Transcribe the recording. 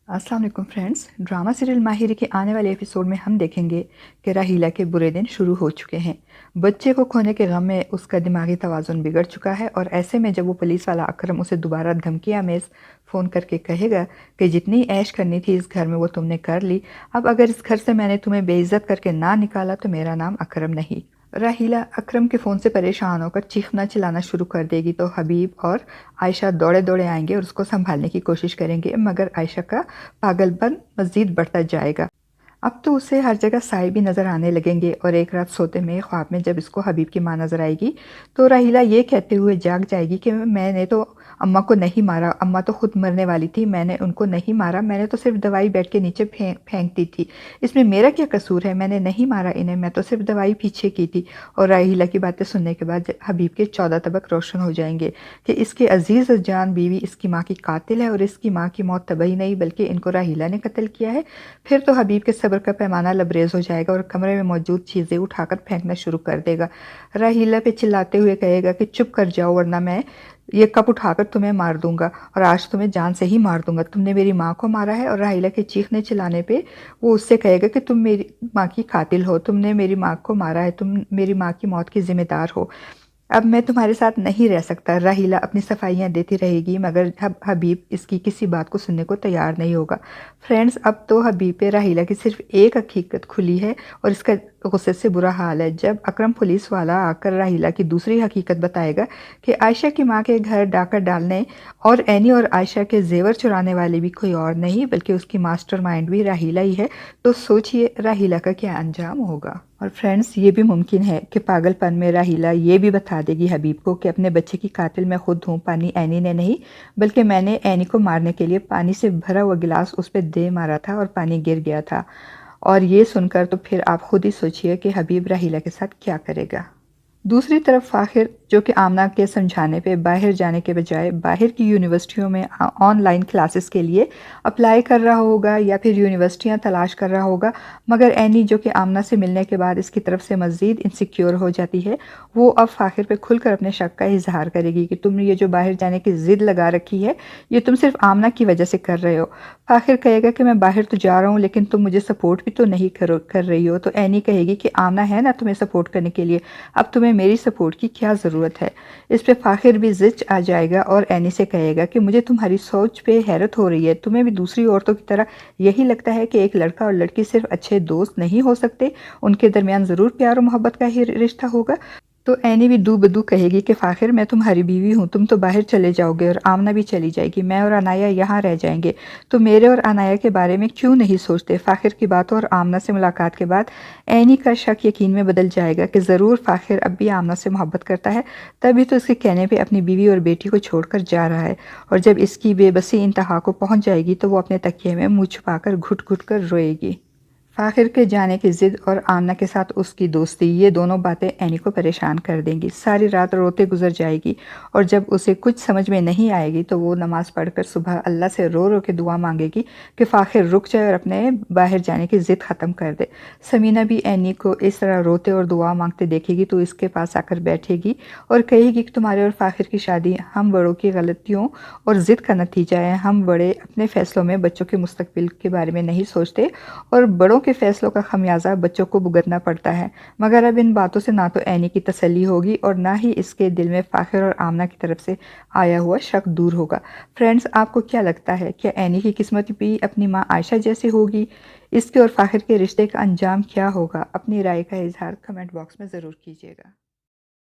अस्सलाम वालेकुम friends. Drama serial माहिर के आने वाले एपिसोड में हम देखेंगे कि राहीला के बुरे दिन शुरू हो चुके हैं। बच्चे को खोने के गम में उसका दिमागी तवाज़ुन बिगड़ चुका है और ऐसे में जब वो पुलिस वाला अकरम उसे दोबारा धमकी आमेज़ फ़ोन करके कहेगा कि जितनी ऐश करनी थी इस घर में वो तुमने कर ली, अब अगर इस घर से मैंने तुम्हें बेइज्जत करके ना निकाला तो मेरा नाम अकरम नहीं। राहीला अकरम के फ़ोन से परेशान होकर चीखना चिल्लाना शुरू कर देगी तो हबीब और आयशा दौड़े दौड़े आएंगे और उसको संभालने की कोशिश करेंगे, मगर आयशा का पागलपन मज़ीद बढ़ता जाएगा। अब तो उसे हर जगह साए भी नज़र आने लगेंगे और एक रात सोते में ख्वाब में जब इसको हबीब की माँ नज़र आएगी तो राहीला ये कहते हुए जाग जाएगी कि मैंने तो अम्मा को नहीं मारा, अम्मा तो खुद मरने वाली थी, मैंने उनको नहीं मारा, मैंने तो सिर्फ दवाई बेड के नीचे फेंक दी थी, इसमें मेरा क्या कसूर है, मैंने नहीं मारा इन्हें, मैं तो सिर्फ दवाई पीछे की थी। और राहीला की बातें सुनने के बाद हबीब के 14 तबक रोशन हो जाएंगे कि इसके अजीज़ जान बीवी इसकी माँ की कातिल है और इसकी माँ की मौत तबाही नहीं बल्कि इनको राहीला ने कत्ल किया है। फिर तो हबीब के सब्र का पैमाना लबरेज हो जाएगा और कमरे में मौजूद चीज़ें उठाकर फेंकना शुरू कर देगा। राहीला पे चिल्लाते हुए कहेगा कि चुप कर जाओ वरना मैं ये कप उठाकर तुम्हें मार दूंगा और आज तुम्हें जान से ही मार दूंगा, तुमने मेरी माँ को मारा है। और राहीला के चीखने चिल्लाने पे वो उससे कहेगा कि तुम मेरी माँ की कातिल हो, तुमने मेरी माँ को मारा है, तुम मेरी माँ की मौत की जिम्मेदार हो, अब मैं तुम्हारे साथ नहीं रह सकता। राहीला अपनी सफाइयाँ देती रहेगी मगर हबीब इसकी किसी बात को सुनने को तैयार नहीं होगा। फ्रेंड्स, अब तो हबीब पे राहीला की सिर्फ एक हकीकत खुली है और इसका गुस्से से बुरा हाल है। जब अकरम पुलिस वाला आकर राहीला की दूसरी हकीकत बताएगा कि आयशा की माँ के घर डाका डालने और एनी और आयशा के जेवर चुराने वाले भी कोई और नहीं बल्कि उसकी मास्टरमाइंड भी राहीला ही है, तो सोचिए राहीला का क्या अंजाम होगा। और फ्रेंड्स, ये भी मुमकिन है कि पागलपन में राहीला ये भी बता देगी हबीब को कि अपने बच्चे की कातिल मैं खुद हूँ, पानी एनी ने नहीं बल्कि मैंने एनी को मारने के लिए पानी से भरा हुआ गिलास उस पर दे मारा था और पानी गिर गया था। और ये सुनकर तो फिर आप खुद ही सोचिए कि हबीब राहीला के साथ क्या करेगा। दूसरी तरफ फाखिर जो कि आमना के समझाने पे बाहर जाने के बजाय बाहर की यूनिवर्सिटियों में ऑनलाइन क्लासेस के लिए अप्लाई कर रहा होगा या फिर यूनिवर्सिटियां तलाश कर रहा होगा, मगर एनी जो कि आमना से मिलने के बाद इसकी तरफ से मज़ीद इनसिक्योर हो जाती है, वो अब फाखिर पे खुलकर अपने शक का इजहार करेगी कि तुमने ये जो बाहर जाने की ज़िद लगा रखी है ये तुम सिर्फ आमना की वजह से कर रहे हो। फाखिर कहेगा कि मैं बाहर तो जा रहा हूँ लेकिन तुम मुझे सपोर्ट भी तो नहीं कर रही हो, तो एनी कहेगी कि आमना है ना तुम्हें सपोर्ट करने के लिए, अब तुम्हें मेरी सपोर्ट की क्या ज़रूरत है। इस पे फाखिर भी ज़िद आ जाएगा और एनी से कहेगा कि मुझे तुम्हारी सोच पे हैरत हो रही है, तुम्हें भी दूसरी औरतों की तरह यही लगता है कि एक लड़का और लड़की सिर्फ अच्छे दोस्त नहीं हो सकते, उनके दरमियान ज़रूर प्यार और मोहब्बत का ही रिश्ता होगा। तो एनी भी दू बदू कहेगी कि फाखिर मैं तुम्हारी बीवी हूँ, तुम तो बाहर चले जाओगे और आमना भी चली जाएगी, मैं और अनाया यहाँ रह जाएंगे, तो मेरे और अनाया के बारे में क्यों नहीं सोचते। फाखिर की बातों और आमना से मुलाकात के बाद एनी का शक यकीन में बदल जाएगा कि ज़रूर फाखिर अब भी आमना से मोहब्बत करता है, तभी तो इसके कहने पर अपनी बीवी और बेटी को छोड़कर जा रहा है। और जब इसकी बेबसी इंतहा को पहुँच जाएगी तो वो अपने तकिए में मुँह छुपाकर घुट घुट कर रोएगी। फाखिर के जाने की ज़िद और आमना के साथ उसकी दोस्ती, ये दोनों बातें एनी को परेशान कर देंगी। सारी रात रोते गुजर जाएगी और जब उसे कुछ समझ में नहीं आएगी तो वो नमाज़ पढ़कर सुबह अल्लाह से रो रो के दुआ मांगेगी कि फाखिर रुक जाए और अपने बाहर जाने की ज़िद ख़त्म कर दे। समीना भी एनी को इस तरह रोते और दुआ मांगते देखेगी तो इसके पास आकर बैठेगी और कहेगी कि तुम्हारे और फाखिर की शादी हम बड़ों की गलतियों और ज़िद का नतीजा है। हम बड़े अपने फ़ैसलों में बच्चों के मुस्तकबिल के बारे में नहीं सोचते और बड़ों के फैसलों का खमियाजा बच्चों को भुगतना पड़ता है। मगर अब इन बातों से ना तो एनी की तसल्ली होगी और ना ही इसके दिल में फाखिर और आमना की तरफ से आया हुआ शक दूर होगा। फ्रेंड्स, आपको क्या लगता है, क्या एनी की किस्मत भी अपनी माँ आयशा जैसी होगी? इसके और फाखिर के रिश्ते का अंजाम क्या होगा? अपनी राय का इजहार कमेंट बॉक्स में ज़रूर कीजिएगा।